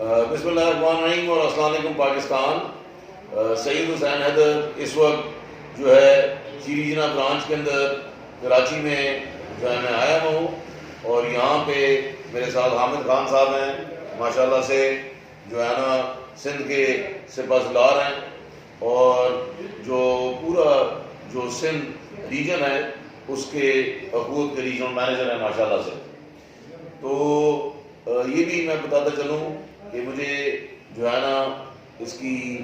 بسم اللہ الرحمن الرحیم اور السلام علیکم پاکستان. سعید حسین حیدر اس وقت جو ہے شیری جنا برانچ کے اندر کراچی میں جو ہے میں آیا ہوں اور یہاں پہ میرے ساتھ حامد خان صاحب ہیں, ماشاءاللہ سے جو ہے نا سندھ کے سپہ سالار ہیں اور جو پورا جو سندھ ریجن ہے اس کے حکومت کے ریجنل مینیجر ہیں ماشاءاللہ سے. تو یہ بھی میں بتاتا چلوں کہ مجھے جو ہے نا اس کی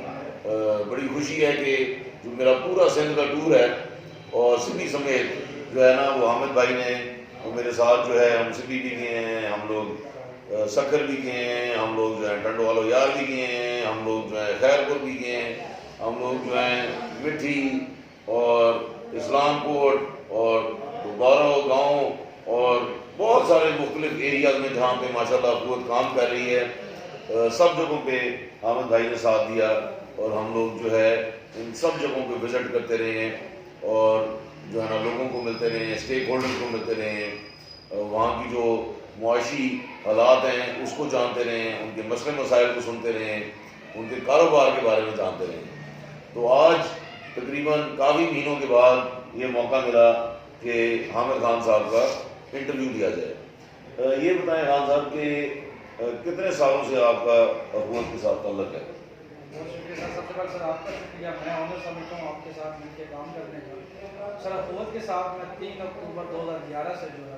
بڑی خوشی ہے کہ جو میرا پورا سندھ کا ٹور ہے اور سبھی سمیت جو ہے نا وہ حامد بھائی نے وہ میرے ساتھ جو ہے ہم سبھی بھی گئے ہیں, ہم لوگ سکر بھی گئے ہیں, ہم لوگ جو ہے ٹنڈو والو یار بھی گئے ہیں, ہم لوگ جو ہے خیر پور بھی گئے ہیں, ہم لوگ جو ہیں مٹھی اور اسلام کوٹ اور بارو گاؤں اور بہت سارے مختلف ایریاز میں جہاں پہ ماشاءاللہ قوت کام کر رہی ہے, سب جگہوں پہ حامد بھائی نے ساتھ دیا اور ہم لوگ جو ہے ان سب جگہوں پہ وزٹ کرتے رہے ہیں اور جو ہے نا لوگوں کو ملتے رہے ہیں, اسٹیک ہولڈر کو ملتے رہے ہیں, وہاں کی جو معاشی حالات ہیں اس کو جانتے رہے ہیں, ان کے مسئلے مسائل کو سنتے رہے ہیں, ان کے کاروبار کے بارے میں جانتے رہے ہیں. تو آج تقریباً کافی مہینوں کے بعد یہ موقع ملا کہ حامد خان صاحب کا انٹرویو لیا جائے. یہ بتائیں خان صاحب کہ کتنے سالوں سے آپ کا حکومت کے ساتھ تعلق ہے؟ بہت شکریہ سر. سب سے پہلے سر آپ کا شکریہ, میں آنر سمجھتا ہوں آپ کے ساتھ مل کے کام کرنے کا. سر حکومت کے ساتھ میں 3 اکتوبر 2011 سے جو ہے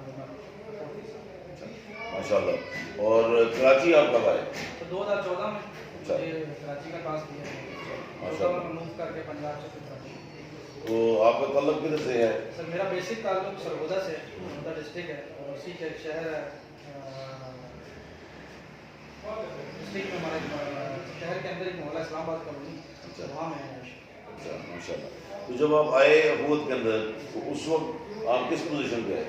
ماشاء اللہ. اور کراچی آپ کب آئے؟ تو 2014 میں مجھے کراچی کا ٹاسک دیا ہے, 2014 میں موو کر کے پنجاب سے کراچی. تو آپ کا تعلق کدھر سے ہے؟ سر میرا بیسک تعلق سرگودا سے, سرگودا ڈسٹرکٹ ہے اور اسی کے ایک شہر ہے ڈسٹرکٹ میں, ہمارے شہر کے اندر ایک محلہ اسلام آباد کالونی, وہاں میں ہے. اچھا ماشاء اللہ. تو جب آپ آئے حکومت کے اندر تو اس وقت آپ کس پوزیشن پہ آئے؟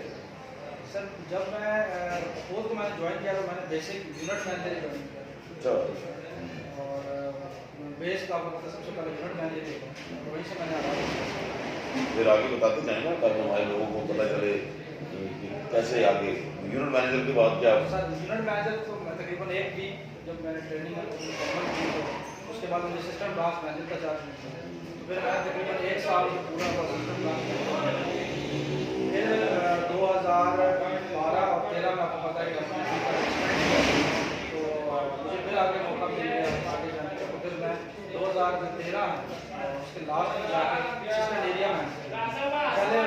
سر جب میں حکومت کو میں نے جوائن کیا تو میں نے بیسک یونٹ مینیجر جوائن کیا. اچھا. اور بیس کا آپ کو سب سے پہلے یونٹ مینیجر دیکھا, وہیں سے میں نے آگے پھر آگے بتاتے جائیں نا تاکہ ہمارے لوگوں کو پتہ چلے کہ کیسے آگے. یونٹ مینیجر کے بعد کیا؟ سر یونٹ مینیجر تو میں تقریباً 1 ویک جب میں نے ٹریننگ مکمل کی تو اس کے بعد مجھے اسسٹنٹ برانچ مینیجر کا چارج ملا. تو پھر میں تقریباً 1 سال پورا اسسٹنٹ برانچ. پھر 2012 اور 13 میں آپ کو پتہ ہے کہ تو مجھے پھر آگے موقع مل گیا آگے جانے کا. تو پھر میں 2013 اس کے لاسٹ میں جا کے اسسٹنٹ ایریا مینیجر. پہلے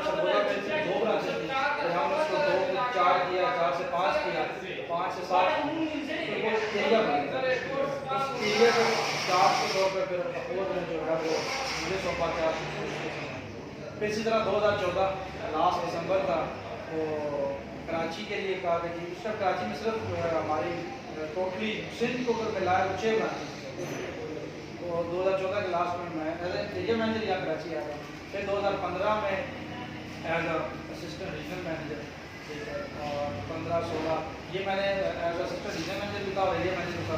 سرگودا میں 2 برانچیں تھیں, پھر ہم اس کو 2 سے 4 کیا, 4 سے 5 کیا, 5 سے 7 پھر وہ ایریا مینیجر. اس ایریا کو 4 کے طور پہ پھر حکومت نے جو ہے وہ مجھے سونپا کیا. پھر اسی طرح 2014 لاسٹ دسمبر تھا وہ کراچی کے لیے کہا کہ اس کا کراچی میں صرف ہماری ٹوٹلی سندھ کو اگر ملایا تو 6 برانچز تھے. تو 2014 کے لاسٹ میں ایز اے ایریا مینیجر یہاں کراچی آیا. پھر 2015 میں as a assistant regional manager اور 15-16 یہ میں نے as a assistant regional manager بھی تھا اور ایریا مینیجر بھی تھا.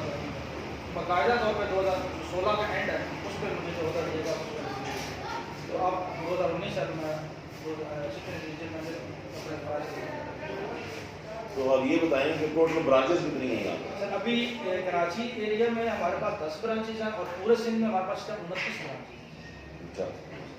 باقاعدہ طور پہ 2016 کا اینڈ ہے اس پہ مجھے جو ہوتا رہے گا. تو اب 2019 میں اسسٹنٹ ریجنل مینیجر اپنے فرائض. تو اب یہ بتائیں کہ ٹوٹل برانچز کتنی ہیں یہاں؟ سر ابھی کراچی ایریا میں ہمارے پاس 10 برانچز ہیں اور پورے سندھ میں ہمارے پاس 29 برانچز. اچھا.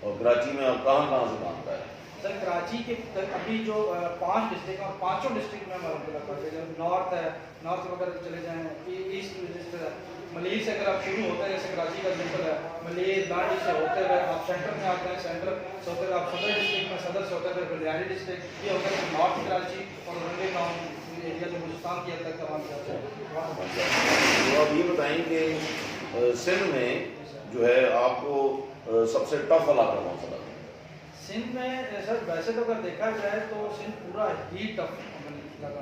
اور کراچی میں آپ کہاں سے کام کر رہے ہیں؟ سر کراچی کے ابھی جو 5 ڈسٹرکٹ ہیں اور 5 ڈسٹرکٹ میں ہمارا ملک ہے. نارتھ ہے, نارتھ وغیرہ چلے جائیں, ایسٹ ڈسٹرکٹ ہے, ملیر سے اگر آپ شروع ہوتے ہیں جیسے کراچی کا سینٹر ہے ملیر لاڈی سے ہوتے ہوئے آپ سینٹر میں آتے ہیں, سینٹر سے ہوتے ہوئے آپ صدر ڈسٹرکٹ میں, صدر سے ہوتے ہوئے پھر ریالی ڈسٹرکٹ, یہ ہوتا ہے نارتھ کراچی اور رنگے گاؤں ایریا جو بلوچستان کی حد تک تمام جاتے ہیں. تو آپ یہ بتائیں کہ سندھ میں جو ہے آپ کو سب سے ٹف علاقہ کون سا لگا؟ سندھ میں سر ویسے تو اگر دیکھا جائے تو سندھ پورا ہی ٹف لگا,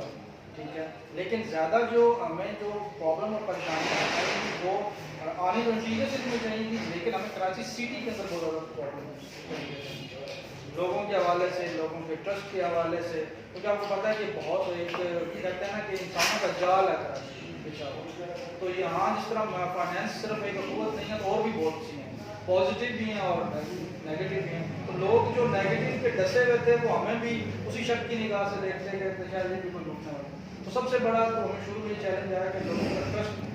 ٹھیک ہے, لیکن زیادہ جو ہمیں جو پرابلم اور پریشانی ہے وہ آنے تو انٹیریئر سندھ میں چاہیے تھی, لیکن ہمیں کراچی سٹی کے اندر بہت زیادہ پرابلم ہے لوگوں کے حوالے سے, لوگوں کے ٹرسٹ کے حوالے سے. کیونکہ آپ کو پتہ ہے کہ بہت ایک کہتے ہیں نا کہ انسانوں کا جال ہے کراچی. تو یہاں جس طرح فائنینس صرف ایک حکومت نہیں ہے تو اور بھی بہت سی ہیں, پازیٹیو بھی ہیں اور نیگیٹو بھی ہیں. تو لوگ جو نیگیٹو پہ ڈسے ہوئے تھے وہ ہمیں بھی اسی شک کی نگاہ سے دیکھتے کہ شاید یہ بھی کوئی لوٹنے والا. تو سب سے بڑا تو ہمیں شروع میں یہ چیلنج آیا کہ لوگوں کا ٹرسٹ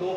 2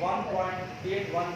1.81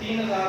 3000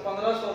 1500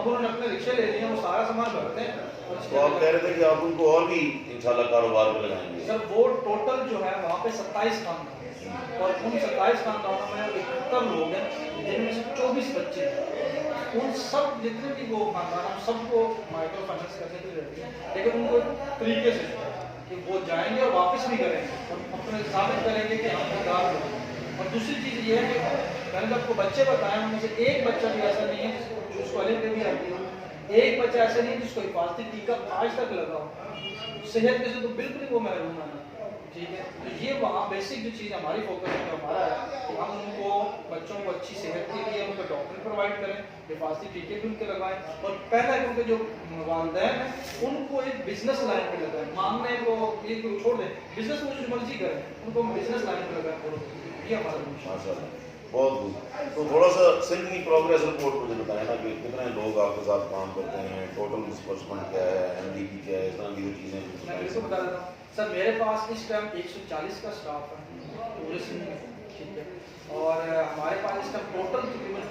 اب انہوں نے اپنے رکشے لے لیے ہیں, وہ سارا سامان بھرتے ہیں. تو آپ کہہ رہے تھے کہ آپ ان کو اور بھی انشاءاللہ کاروبار پہ لگائیں گے. سر وہ ٹوٹل جو ہے وہاں پہ 27 خاندان ہیں, اور ان 27 خاندانوں میں 71 لوگ ہیں جن میں سے 24 بچے ہیں. ان سب جتنے بھی وہ خاندان ہیں سب کو مائکرو فائنانس کرنے کی ضرورت ہے, لیکن ان کو ایک طریقے سے کہ وہ جائیں گے اور واپس بھی کریں گے اور اپنے ثابت کریں گے کہ ہم خوددار لوگ ہیں. اور دوسری چیز یہ ہے کہ میں نے آپ کو بچے بتائے ان میں سے ایک بچہ بھی ایسا نہیں ہے جو اس کو الگ بھی آتی ہے, ایک بچہ ایسا نہیں جس کو حفاظتی ٹیکہ آج تک لگا ہو. صحت کے سے تو بالکل ہی وہ محروم ہے. ٹھیک ہے, تو یہ وہاں بیسک جو چیز ہماری فوکس ہے جو ہمارا ہے کہ ہم ان کو بچوں کو اچھی صحت کے لیے ان کو ڈاکٹر پرووائڈ کریں, حفاظتی ٹیکے بھی ان کے لگائیں, اور پہلا کیونکہ جو والدین ہیں ان کو ایک بزنس لائن پہ لگائیں. مانگنے کو یہ چھوڑ دیں, بزنس کو جو مرضی کریں, ان کو بزنس لائن پہ لگائیں. یہ ہمارا ماشاء اللہ بہت خوب. تو تھوڑا سا سندھ کی پروگریس رپورٹ مجھے بتائیں نا کہ کتنے لوگ آپ کے ساتھ کام کرتے ہیں, ٹوٹل ڈسبرسمنٹ کیا ہے, ایم ڈی پی کیا ہے, اس طرح کی چیزیں. میں بالکل بتا دیتا ہوں سر, میرے پاس اس ٹائم 140 کا اسٹاف ہے پورے سندھ میں. ٹھیک ہے, اور ہمارے پاس اس ٹائم ٹوٹل تقریباً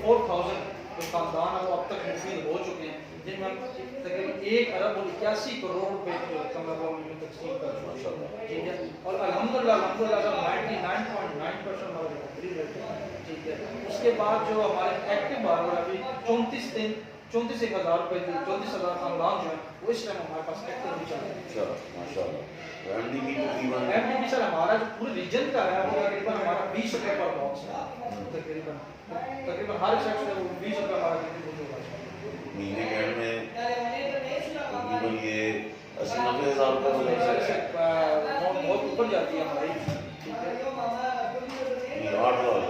84,000 جو خاندان ہیں وہ اب تک مفید ہو چکے ہیں, جن میں ہم تقریباً 1 ارب اور 81 کروڑ روپے کی رقم ہے وہ ہم تقسیم کر چکے ہیں. ٹھیک ہے, اور الحمدللہ 99.9% ہمارا ریکوری ریٹ ہے. ٹھیک ہے, اس کے بعد جو ہمارے ایکٹیو بارور ابھی 34,000 روپے 34,000 خاندان جو ہیں وہ اس ٹائم ہمارے پاس ایکٹیو بھی چل رہے ہیں. اچھا ماشاء اللہ. ایم ڈی پی تقریباً ایم ڈی پی سر ہمارا جو پورے ریجن کا ہے وہ تقریباً ہمارا 20 روپے پر باکس ہے. تقریباً ہر شخص ہے وہ 20 روپے ہمارا ہوگا. مہینے کے اینڈ میں تقریباً یہ 80-90 ہزار روپے بہت اوپر جاتی ہے ہماری. ٹھیک ہے, 8 ہزار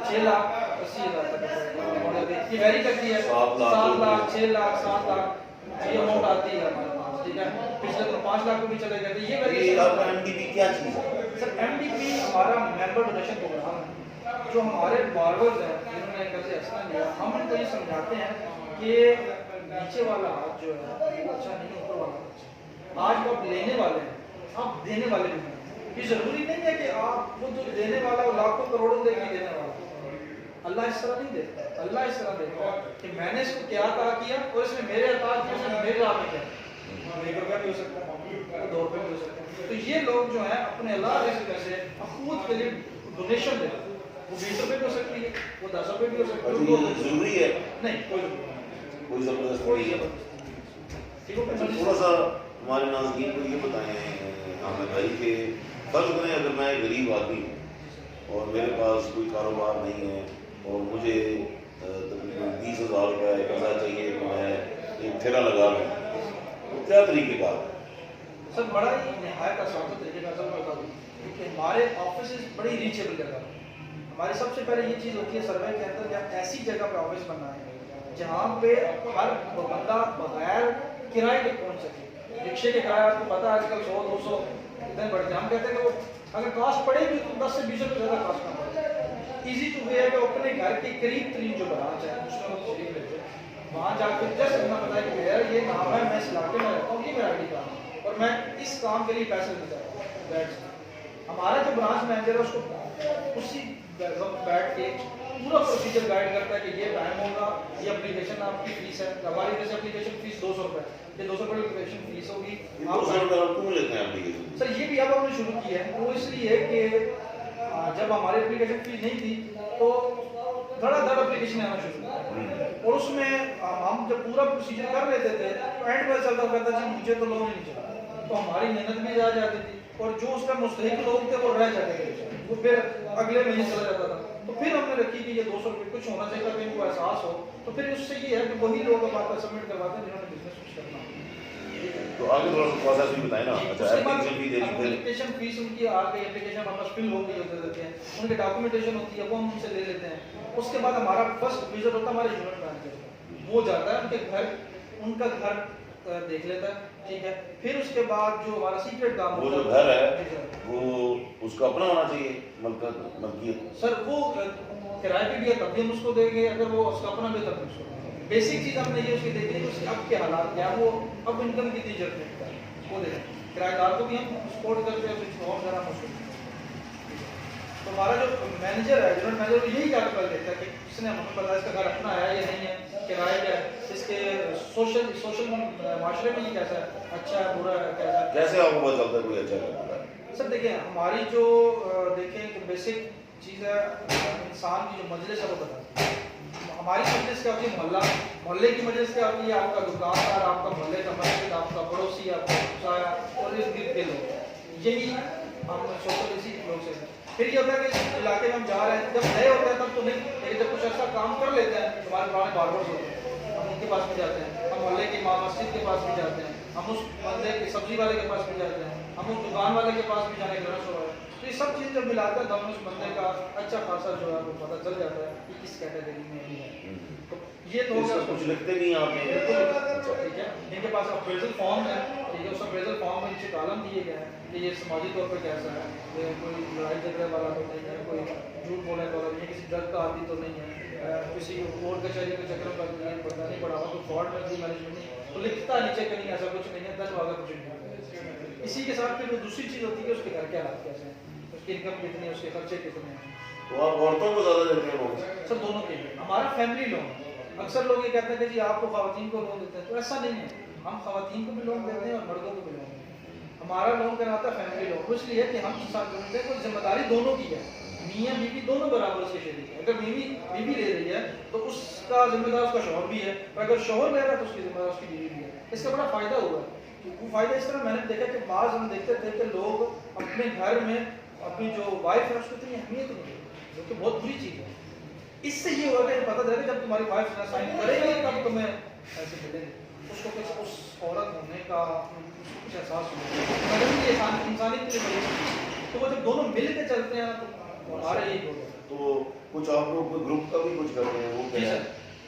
6,80,000 تک یہ ویری کرتی ہے. 7 لاکھ 6 لاکھ 7 لاکھ یہ اماؤنٹ آتی ہے ہمارے پاس. ٹھیک ہے, پچھلے تو 5 لاکھ کو بھی چلے گئے تھے. یہ ویری آپ کا ایم ڈی پی کیا چیز ہے سر؟ ایم ڈی پی ہمارا ممبر ڈونیشن پروگرام ہے. جو ہمارے بارورز ہیں جنہوں نے قرض احسان لیا, ہم ان کو یہ سمجھاتے ہیں کہ نیچے والا ہاتھ جو ہے وہ اچھا نہیں, اوپر والا اچھا. آج وہ آپ لینے والے ہیں, آپ دینے والے بھی ہیں. یہ ضروری نہیں ہے کہ آپ وہ جو دینے والا وہ لاکھوں کروڑوں دے کے دینے والا. اللہ اس طرح نہیں دیتا. اللہ اس طرح دیتا ہے کہ میں نے اس کو کیا عطا کیا اور اس میں میرے عطا کیا, میرے راہ میں کیا 1 روپیہ بھی ہو سکتا ہے, 2 روپے بھی ہو سکتے ہیں. تو یہ لوگ جو ہیں اپنے اللہ کے پیسے اخوت کے لیے ڈونیشن دیتے ہیں. وہ 20 روپے بھی ہو سکتی ہے, وہ 10 روپے بھی ہو سکتی ہے. ضروری ہے نہیں, کوئی زبردست کوئی نہیں ہے. زبردستی. تھوڑا سا ہمارے ناظرین کو یہ بتائیں حامد بھائی کہ فرض کریں اگر میں ایک غریب آدمی ہوں اور میرے پاس کوئی کاروبار نہیں ہے اور مجھے تقریباً 20,000 روپے قرضہ چاہیے کہ میں ایک ٹھیلا لگا لوں, تو کیا طریقہ کار ہے؟ سر بڑا ہی نہایت آسان طریقے کا سر بتا دوں, کیونکہ ہمارے آفسز بڑی ریچیبل جگہ ہیں. ہماری سب سے پہلے یہ چیز ہوتی ہے سروے کے اندر کہ ایسی جگہ پہ آفس بننا ہے جہاں پہ ہر بندہ بغیر کرائے کے پہنچ سکے. رکشے کے کرایہ آپ کو پتا ہے آج کل 100-200 اتنے بڑھتے ہیں. ہم کہتے ہیں کہ وہ اگر کاسٹ پڑے گی تو 10 سے 20 روپے زیادہ کاسٹ نہ پڑے. ایزی ٹو وے ہے کہ اپنے گھر کے قریب ترین جو برانچ ہے اس میں وہ شریک لیتے ہیں, وہاں جا کے جسٹ اتنا پتا ہے کہ یار یہ نام ہے, میں اس علاقے میں رہتا ہوں, یہ میرا آئی ڈی کارڈ ہے اور میں اس کام کے لیے پیسے دیتا ہوں. ہمارا جو برانچ مینیجر ہے اس کو اسی وقت بیٹھ کے پورا پروسیجر گائیڈ کرتا ہے کہ یہ ٹائم ہوگا, یہ اپلیکیشن آپ کی فیس ہے. ہماری جیسے اپلیکیشن فیس 200 روپے, یہ 200 روپے اپلیکیشن فیس ہوگی. 200 روپے آپ کیوں لیتے ہیں اپلیکیشن؟ سر یہ بھی اب ہم نے شروع کی ہے, وہ اس لیے کہ جب ہماری اپلیکیشن فیس نہیں تھی تو دھڑا دھڑ اپلیکیشن آنا شروع کی, اور اس میں ہم جب پورا پروسیجر کر لیتے تھے تو اینڈ میں چلتا کہتا جی مجھے تو لون ہی نہیں چلا, تو ہماری محنت بھی جا جاتی تھی اور جو اس کا مستحق لوگ تھے وہ رہ جاتے تھے, وہ پھر اگلے مہینے چلا جاتا تھا. تو پھر ہم نے رکھی کہ یہ 200 روپے کچھ ہونا چاہیے تھا کہ ان کو احساس ہو. تو پھر اس سے یہ ہے کہ وہی لوگ اب آپ کا سبمٹ کرواتے ہیں جنہوں نے بزنس کچھ کرنا ہو. تو آگے تھوڑا سا پروسیس بھی بتائیں نا. اچھا اپلیکیشن فی دینی پھر اپلیکیشن فیس ان کی آ گئی, اپلیکیشن ہمارے پاس فل ہو گئی ہوتے رہتے ہیں, ان کی ڈاکومنٹیشن ہوتی ہے وہ ہم ان سے لے لیتے ہیں. اس کے بعد ہمارا فرسٹ وزٹ ہوتا ہے ہمارے یونٹ مینیجر کا, وہ جاتا ہے ان کے گھر, ان کا گھر دیکھ لیتا ہے. ٹھیک ہے, پھر اس کے بعد جو ہمارا سیکریٹ کام وہ جو گھر ہے وہ اس کا اپنا ہونا چاہیے ملکیت. سر وہ کرائے پہ بھی ہے تب بھی ہم اس کو دیں گے, اگر وہ اس کا اپنا بھی تب بھی اس کو. بیسک چیز ہم نے یہ اس کی دیکھی ہے کہ اس کے اب کے حالات کیا, وہ اب انکم کتنی جنریٹ ہے وہ دیں. کرایہ دار کو بھی ہم سپورٹ کرتے ہیں, کچھ اور ذرا مشکل. تو ہمارا جو مینیجر ہے یونٹ مینیجر وہ یہی کیلکولیٹ دیتا ہے کہ اس نے ہمیں پتا ہے اس کا گھر اپنا ہے یا نہیں ہے، کرایہ کیا ہے، اس کے سوشل معاشرے میں یہ کیسا ہے، اچھا ہے برا ہے کیسا ہے. کیسے آپ کو پتہ چلتا ہے کوئی اچھا ہے برا ہے؟ سر دیکھیں ہماری جو دیکھیں کہ بیسک چیز ہے انسان کی جو مجلس ہے وہ بتاتی ہے. ہماری مجلس کیا ہوتی ہے، محلے کی مجلس کیا ہوتی ہے، آپ کا دکاندار، آپ کا محلے کا مسجد، آپ کا پڑوسی، آپ کا ہمسایہ اور ارد گرد کے لوگ، یہی ہم سوشل اسی لوگ سے. پھر یہ ہوتا ہے کہ اس علاقے میں ہم جا رہے ہیں، جب نئے ہوتے ہیں تب تو نہیں، لیکن جب کچھ ایسا کام کر لیتے ہیں ہمارے پرانے باربرز ہوتے ہیں، ہم ان کے پاس بھی جاتے ہیں، ہم محلے کی مسجد کے پاس بھی جاتے ہیں، ہم اس بندے کے سبزی والے کے پاس بھی جاتے ہیں، ہم اس دکان والے کے پاس بھی جانے کا رس ہو رہا ہے. تو یہ سب چیز جب ملاتے ہیں تو ہمیں اس بندے کا اچھا خاصا جو ہے وہ پتہ چل جاتا ہے کہ کس کیٹیگری میں بھی ہے. تو یہ تو اس کا کچھ لکھتے نہیں آپ نے؟ ٹھیک ہے، ان کے پاس اپریزل فارم ہے، ٹھیک ہے، اس اپریزل فارم میں نیچے کالم دیے گئے ہیں کہ یہ سماجی طور پہ کیسا ہے، یہ کوئی لڑائی جھگڑے والا تو نہیں ہے، کوئی جھوٹ بولنے والا نہیں ہے، کسی ڈرگ کا عادی تو نہیں ہے، کسی کورٹ کچہری کے چکر کا پتہ نہیں پڑا ہوا، کوئی فراڈ میں بھی مینجمنٹ نہیں، تو لکھتا ہے نیچے کہیں ایسا کچھ نہیں ہے، 10 والا کچھ نہیں ہے. اسی کے ساتھ پھر دوسری چیز ہوتی ہے کہ اس کے گھر کے حالات کیسے ہیں، اس کی انکم کتنی ہے، اس کے خرچے کتنے ہیں. تو آپ عورتوں کو زیادہ دیتے ہیں لوگ؟ سر دونوں کے لیے ہمارا فیملی لون ہے. اکثر لوگ یہ کہتے ہیں کہ جی آپ کو خواتین کو لون دیتے ہیں، تو ایسا نہیں ہے، ہم خواتین کو بھی لون دیتے ہیں اور مردوں کو بھی لون دیتے ہیں. ہمارا لون کہلاتا ہے فیملی لون، اس لیے کہ ہم ساتھ جڑتے ہیں، کوئی ذمہ داری دونوں کی ہے، میاں بیوی دونوں برابر اس کے شریک ہیں. اگر بیوی لے رہی ہے تو اس کا ذمہ دار اس کا شوہر بھی ہے، اور اگر شوہر لے رہا ہے تو اس کی ذمہ دار اس کی بیوی بھی ہے. اس کا بڑا فائدہ ہوا ہے. وہ فائدہ اس طرح میں نے دیکھا کہ بعض ہم دیکھتے تھے کہ لوگ اپنے گھر میں اپنی جو وائف ہے اس کو اتنی اہمیت نہیں دیتے، جو کہ بہت بری چیز ہے. اس سے یہ ہوگا کہ پتہ چلے کہ جب تمہاری وائف سائن کرے گی تب تمہیں ایسے ملیں گے، اس کو کچھ اس عورت ہونے کا اس کو کچھ احساس ہوگا. اگر یہ انسانیت کے لیے بڑی چیز ہے، تو وہ جب دونوں مل کے چلتے ہیں تو ہمارے یہی ہوگا. تو کچھ آپ لوگ گروپ کا بھی کچھ کرتے ہیں، وہ جی کیا ہے؟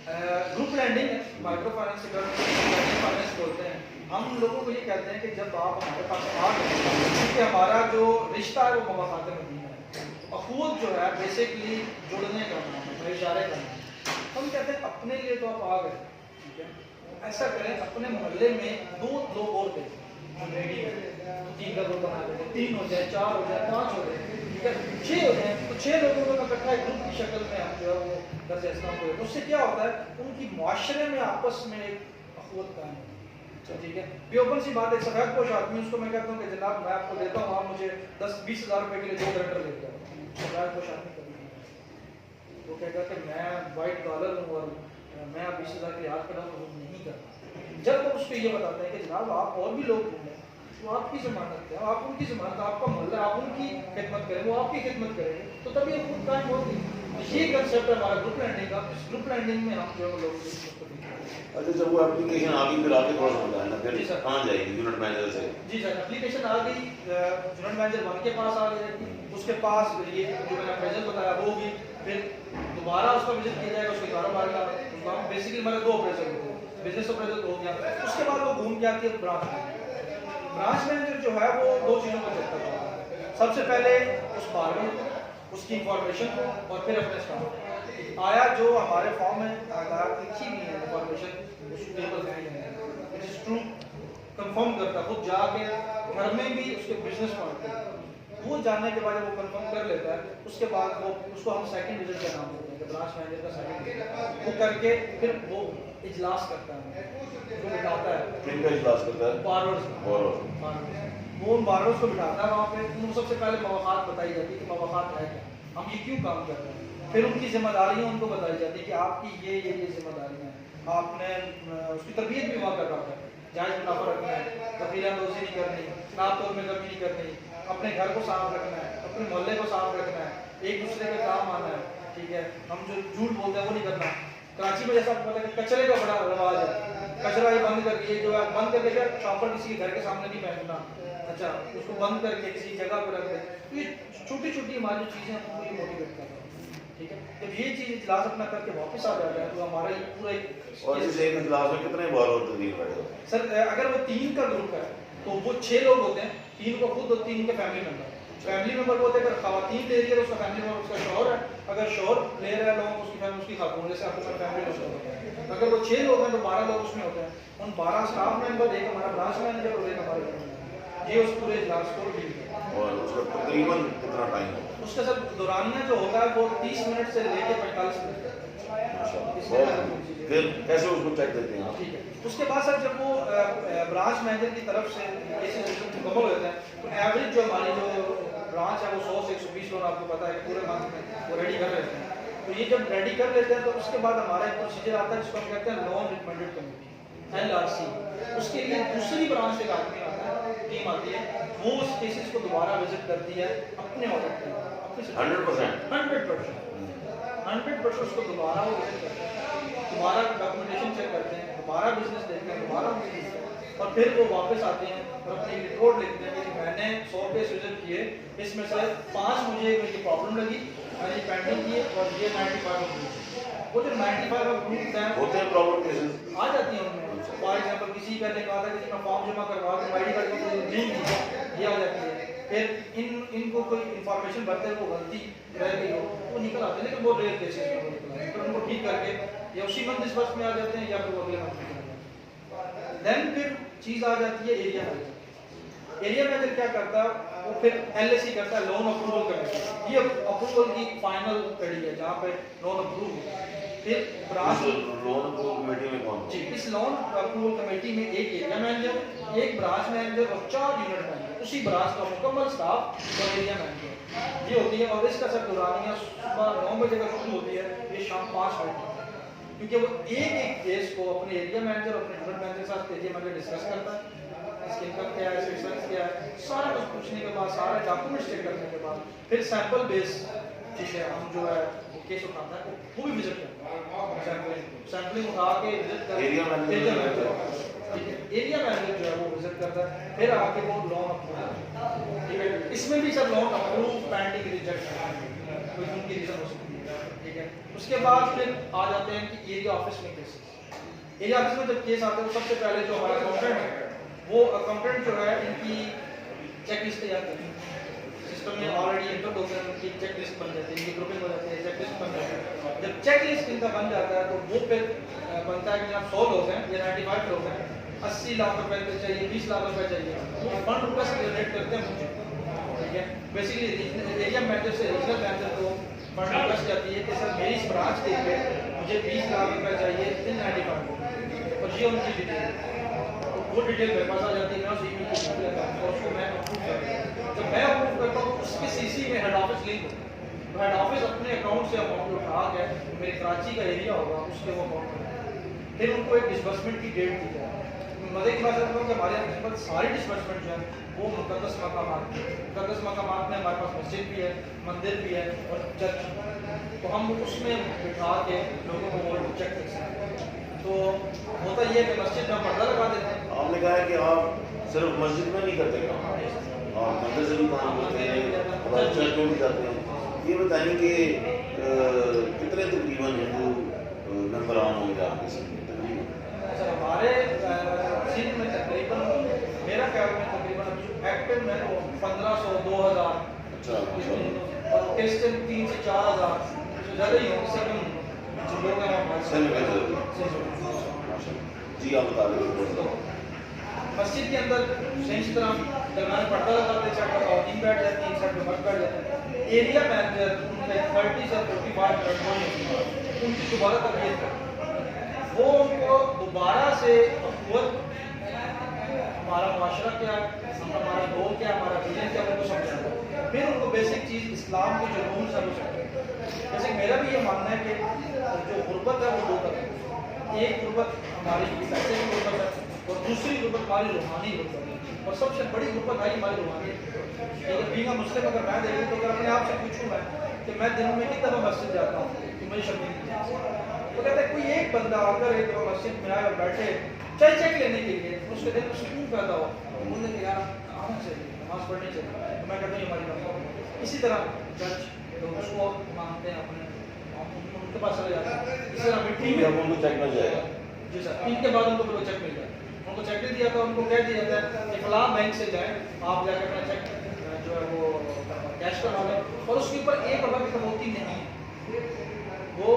سر گروپ لینڈنگ ہے، مائکرو فائنینس فائنینس بولتے ہیں. ہم لوگوں کو یہ کہتے ہیں کہ جب آپ ہمارے پاس آ گئے، کیونکہ ہمارا جو رشتہ ہے وہ مواقعات مدینہ ہے. اخوت جو ہے بیسکلی جڑنے کا نام ہے، اشارے کا نام ہے. ہم کہتے ہیں اپنے لیے تو آپ آ گئے، ٹھیک ہے، ایسا کریں اپنے محلے میں 2 لوگ اور دیں، ریڈی ہے 3 کا گروپ بنا دیں، 3 ہو جائے، 4 ہو جائے، 5 ہو جائے، ٹھیک ہے، 6 ہو جائیں، تو 6 لوگوں کو اکٹھا ایک گروپ کی شکل میں ہم جو ہے وہ درس اسلام کو. اس سے کیا ہوتا ہے ان کی معاشرے میں آپس میں ایک اخوت قائم ہوتی ہے. ٹھیک ہے، یہ اوپن سی بات ہے. سفید پوش آدمی اس کو میں کہتا ہوں کہ جناب میں آپ کو دیتا ہوں، آپ مجھے 10-20 ہزار روپے کے لیے 2 گرنٹر لے کے آؤ. سفید پوش آدمی کبھی نہیں، وہ کہے گا کہ میں وائٹ کالر ہوں اور میں آپ 20 ہزار کے ہاتھ پہ ڈاؤں، وہ نہیں کرتا. جب وہ اس کو یہ بتاتے ہیں کہ جناب آپ اور بھی لوگ ڈھونڈیں، وہ آپ کی ضمانت ہے، آپ ان کی ضمانت، آپ کا محلہ، آپ ان کی خدمت کریں، وہ آپ کی خدمت کریں گے، تو تبھی یہ خود قائم ہوگی. یہ کنسیپٹ ہے ہمارا گروپ لینڈنگ کا. اس گروپ لینڈنگ میں ہم جو ہے لوگ اچھا جب وہ اپلیکیشن آ گئی پھر آگے تھوڑا سا بتائیں نا، پھر کہاں جائے گی یونٹ مینیجر سے؟ جی سر اپلیکیشن آ گئی، یونٹ مینیجر 1 کے پاس آ گئی، اس کے پاس یہ جو میں نے اپریزل بتایا وہ ہوگی، پھر دوبارہ اس کا وزٹ کیا جائے گا اس کے کاروبار کا. بیسیکلی ہمارے 2 اپریزل ہوتے ہیں، بزنس اپریزل ہو گیا، اس کے بعد وہ گھوم کے آتی ہے برانچ مینیجر جو ہے وہ 2 چیزوں کو دیکھتا ہے. سب سے پہلے اس بارگن اس کی انفارمیشن کو، اور پھر اپنے اسٹاف آیا جو ہمارے فارم میں لکھی ہوئی ہے انفارمیشن اس ٹیبل ٹرو کنفرم کرتا، خود جا کے گھر میں بھی اس کے بزنس پوائنٹ وہ جاننے کے بعد وہ کنفرم کر لیتا ہے. اس کے بعد وہ اس کو ہم سیکنڈ وزٹ کا نام دیتے ہیں کہ برانچ مینیجر کا سیکنڈ وزٹ وہ کر کے پھر وہ اجلاس کرتا ہے، جو بتاتا ہے کن کا اجلاس کرتا ہے؟ بارورز. وہ ان بارورز کو بٹھاتا ہے وہاں پہ. ان کو سب سے پہلے مواقعات بتائی جاتی ہے کہ مواقعات ہے کیا، ہم یہ کیوں کام کر رہے ہیں. پھر ان کی ذمہ داریاں ان کو بتائی جاتی ہے کہ آپ کی یہ ذمہ داریاں ہیں. آپ نے اس کی تربیت بھی وہاں کر رہا ہے، جائز منافع رکھنا ہے، تفریح اندوزی نہیں کرنی، ناپ توڑ میں کمی نہیں کرنی، اپنے گھر کو صاف رکھنا ہے، اپنے محلے کو صاف رکھنا ہے، ایک دوسرے کے کام آنا ہے. ٹھیک ہے، ہم جو جھوٹ بولتے ہیں وہ نہیں کرنا. کراچی میں جیسا پتا ہے کہ کچرے کا بڑا رواج ہے، کچرا یہ بند کر کے جو ہے بند کر کے شاپر کسی کے گھر کے سامنے نہیں پھینکنا، اچھا اس کو بند کر کے کسی جگہ پہ رکھ دیں. تو یہ چھوٹی چھوٹی ہماری جو چیزیں ہیں ان کو یہ موٹیویٹ کرتا ہے. ٹھیک ہے، جب یہ چیز اجلاس اپنا کر کے واپس آ جاتا ہے تو ہمارا یہ پورا اور اس ایک اجلاس میں کتنے بار اور تقریر بیٹھے ہوتے ہیں؟ سر اگر وہ 3 کا گروپ ہے تو وہ 6 لوگ ہوتے ہیں، 3 کو خود اور 3 کے فیملی ممبر. فیملی ممبر کو ہوتے ہیں، اگر خواتین لے رہی ہے تو اس کا فیملی ممبر اس کا شوہر ہے، اگر شوہر لے رہا ہے لوگ اس کی فیملی اس کی خاتون، جیسے آپ کو فیملی ممبر ہوتے ہیں. اگر وہ 6 لوگ ہیں تو 12 لوگ اس میں ہوتے ہیں. ان 12 اسٹاف ممبر، ایک ہمارا برانچ مینیجر اور ایک ہمارے یہ اس پورے اجلاس کو ڈیل کرتا ہے. اور اس کا تقریباً کتنا ٹائم ہوتا اس کا سر دورانیہ جو ہوتا ہے وہ 30 منٹ سے لے کے 45 منٹ تک. ہے؟ پھر کیسے اس کو چیک دیتے ہیں آپ؟ ٹھیک ہے. اس کے بعد سر جب وہ برانچ مینیجر کی طرف سے کیسز مکمل ہو جاتا ہے تو ایوریج جو ہماری جو برانچ ہے وہ 100 سے 120 لوگ آپ کو پتا ہے کہ پورے منتھ میں وہ ریڈی کر لیتے ہیں. تو یہ جب ریڈی کر لیتے ہیں تو اس کے بعد ہمارا ایک پروسیجر آتا ہے جس کو ہم کہتے ہیں لون ریکمینڈیڈ کمیٹی LRC. اس کے لیے دوسری برانچ سے ایک آدمی آتا ہے, ٹیم آتی ہے, وہ اس کیسز کو دوبارہ وزٹ کرتی ہے اپنے آڈٹ کے لیے 100% اس کو دوبارہ وہ وزٹ کرتے ہیں, دوبارہ ڈاکومنٹیشن چیک کرتے ہیں, دوبارہ بزنس دیکھتے ہیں, دوبارہ بزنس اور پھر وہ واپس آتے ہیں اور اپنی رپورٹ لکھتے ہیں کہ میں نے 100 کیس وزٹ کیے, اس میں سے 5 مجھے یہ پرابلم لگی, میں نے پینڈنگ کیے اور یہ 95 وہ جو 95 اپرووڈ ہیں ہوتے ہیں پرابلم کیسز آ جاتی ہیں ان میں. فار ایگزامپل کسی کا نے کہا تھا کہ میں فارم جمع کروا کے آئی ڈی کارڈ کو نہیں دی, یہ آ جاتی ہے. پھر ان کو کوئی انفارمیشن بھرتے ہیں وہ غلطی رہ گئی ہو وہ نکل آتے ہیں, لیکن وہ ریئر کیسز میں وہ نکل آتے ہیں, پھر ان کو ٹھیک کر کے یا اسی منتھ اس وقت میں آ جاتے ہیں یا پھر وہ اگلے منتھ میں آ جاتے ہیں. دین پھر چیز آ جاتی ہے ایریا مینیجر. ایریا مینیجر کیا کرتا ہے وہ پھر LAC کرتا ہے لون اپروول کمیٹی. یہ اپروول کی فائنل کڑی ہے جہاں پہ لون اپروو ہوتا ہے. پھر برانچ لون اپروول کمیٹی میں کون؟ جی اس لون اپروول کمیٹی میں ایک ایریا مینیجر, ایک برانچ مینیجر اور 4 یونٹ مینیجر, اسی برانچ کا مکمل اسٹاف اور ایریا مینیجر یہ ہوتی ہے. اور اس کا سر دورانیہ صبح 9 بجے کا شروع ہوتی ہے, یہ شام 5 بجے, کیونکہ وہ ایک کیس کو اپنے ایریا مینیجر اور اپنے یونٹ مینیجر کے ساتھ ایریا مینیجر ڈسکس کرتا ہے. اس کی انکم کیا ہے, ایکسپینس کیا ہے, سارا کچھ پوچھنے کے بعد, سارے ڈاکومنٹس چیک کرنے کے بعد پھر سیمپل بیس ٹھیک ہے ہم جو ہے وہ کیس اٹھاتا ہے وہ بھی وزٹ کرتا ہے, سیمپلنگ اٹھا کے وزٹ کرتا ہے ایریا مینیجر جو ہے وہ وزٹ کرتا ہے, پھر آ کے وہ لون اپروو ٹھیک ہے. اس میں بھی سر لون اپروو پینڈنگ ریجیکٹ کوئی ان کی ریزن ہو سکتی ہے ٹھیک ہے. اس کے بعد پھر آ جاتے ہیں کہ ایریا آفس میں کیسز. ایریا آفس میں جب کیس آتے ہیں تو سب سے پہلے جو ہمارا اکاؤنٹنٹ ہے وہ اکاؤنٹنٹ جو ہے ان کی چیک لسٹ تیار کرتے ہیں. سسٹم میں آلریڈی انٹر ہوتے ہیں, ان کی چیک لسٹ بن جاتی ہے, ان کی گروپنگ ہو جاتی ہے, چیک لسٹ بن جاتی ہے. جب چیک لسٹ ان کا بن جاتا ہے تو وہ پھر بنتا ہے کہ جناب 100 لوگ ہیں یا 95 لوگ ہیں, 80 لاکھ روپے پہ چاہیے, 20 لاکھ روپے چاہیے, وہ فنڈ ریکویسٹ جنریٹ کرتے ہیں مجھے ٹھیک ہے. بیسیکلی ایریا مینیجر سے ریجنل مینیجر کو فنڈ ریکویسٹ جاتی ہے کہ سر میری اس برانچ کے لیے مجھے 20 لاکھ روپے چاہیے 395 اور یہ ان کی ڈیٹیل وہ ڈیٹیل میرے پاس آ جاتی ہے. میں اس ای میل کو لیتا ہوں اور اس کو میں اپروو کرتا ہوں. جب میں اپروو کرتا ہوں اس کے CC میں ہیڈ آفس لنک ہوتا ہے. ہیڈ آفس اپنے اکاؤنٹ سے اماؤنٹ اٹھا کے میرے کراچی کا ایریا ہوگا اس کے وہ اکاؤنٹ میں پھر ان کو ایک ڈسبرسمنٹ کی ڈیٹ دی جائے. مزے کی بات کرتا ہوں کہ ہمارے یہاں ساری ڈسبرسمنٹ جو ہے وہ مقدس مقامات میں ہمارے پاس مسجد بھی ہے, مندر بھی ہے اور چرچ, تو ہم اس میں بٹھا کے لوگوں کو وہ چیک کر سکتے ہیں. تو ہوتا یہ ہے کہ مسجد میں ہم پردہ لگا دیتے ہیں. آپ نے کہا ہے کہ آپ صرف مسجد میں نہیں کرتے کام, آپ مندر سے بھی کام کرتے ہیں, چرچ میں بھی جاتے ہیں. یہ بتائیں کہ کتنے تقریباً ہندو ممبران ہوں گے آپ کے ساتھ تقریباً؟ سر ہمارے سندھ میں تقریباً میرا خیال میں تقریباً ایکٹیو میں 1500 2000 اور کرسچن 3 سے 4000 زیادہ ہی ہوں, اس سے کم جو لوگ ہیں ہمارے. جی آپ بتا دیں. مسجد کے اندر صحیح طرح درمیان پردہ لگاتے ہیں, سائڈ پر خواتین بیٹھ جاتی ہیں, سائڈ پہ مرد بیٹھ جاتے ہیں. ایریا مینیجر ان کے 30 سے 45 منٹ ہوئے ان کی دوبارہ تربیت کرتے ہیں. وہ ان کو دوبارہ سے ہمارا معاشرہ کیا ہے, ہمارا گول کیا ہے, ہمارا ویژن کیا ہے وہ سمجھاتا ہے. پھر ان کو بیسک چیز اسلام کے جو رولز ہیں وہ سمجھاتا ہے. جیسے میرا بھی یہ ماننا ہے کہ جو غربت ہے وہ 2 طرح ہے. ایک غربت ہماری پیسے کی غربت ہے اور دوسری غربت ہماری روحانی غربت ہے, اور سب سے بڑی غربت آئی ہماری روحانی. بینگ مسلم اگر میں دیکھوں تو اگر اپنے آپ سے پوچھوں میں کہ میں دن میں کتنا مسجد جاتا ہوں کہ مجھے شرمندگی نہیں, تو کہتے ہیں کوئی ایک بندہ اگر ایک مسجد میں آئے اور بیٹھے چائے چیک لینے کے لیے اس کے دل میں سکون پیدا ہو, بولنے کہ یار آنا چاہیے, نماز پڑھنی چاہیے, تو میں کہتا ہوں ہماری بات. اسی طرح چرچ لوگ اس کو مانتے ہیں, اپنے ان کے پاس چلے جاتے ہیں. اس طرح مٹی میں ان کو چیک مل جائے گا. جی سر, 3 کے بعد ان کو چیک مل جائے. ان کو چیک دے دیا تھا, ان کو کہہ دیا جاتا ہے کہ فلاں بینک سے جائیں, آپ جا کے اپنا چیک جو ہے وہ کیش کروا لیں, اور اس کے اوپر ایک روپیہ بھی کٹوتی نہیں ہے. وہ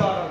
4,000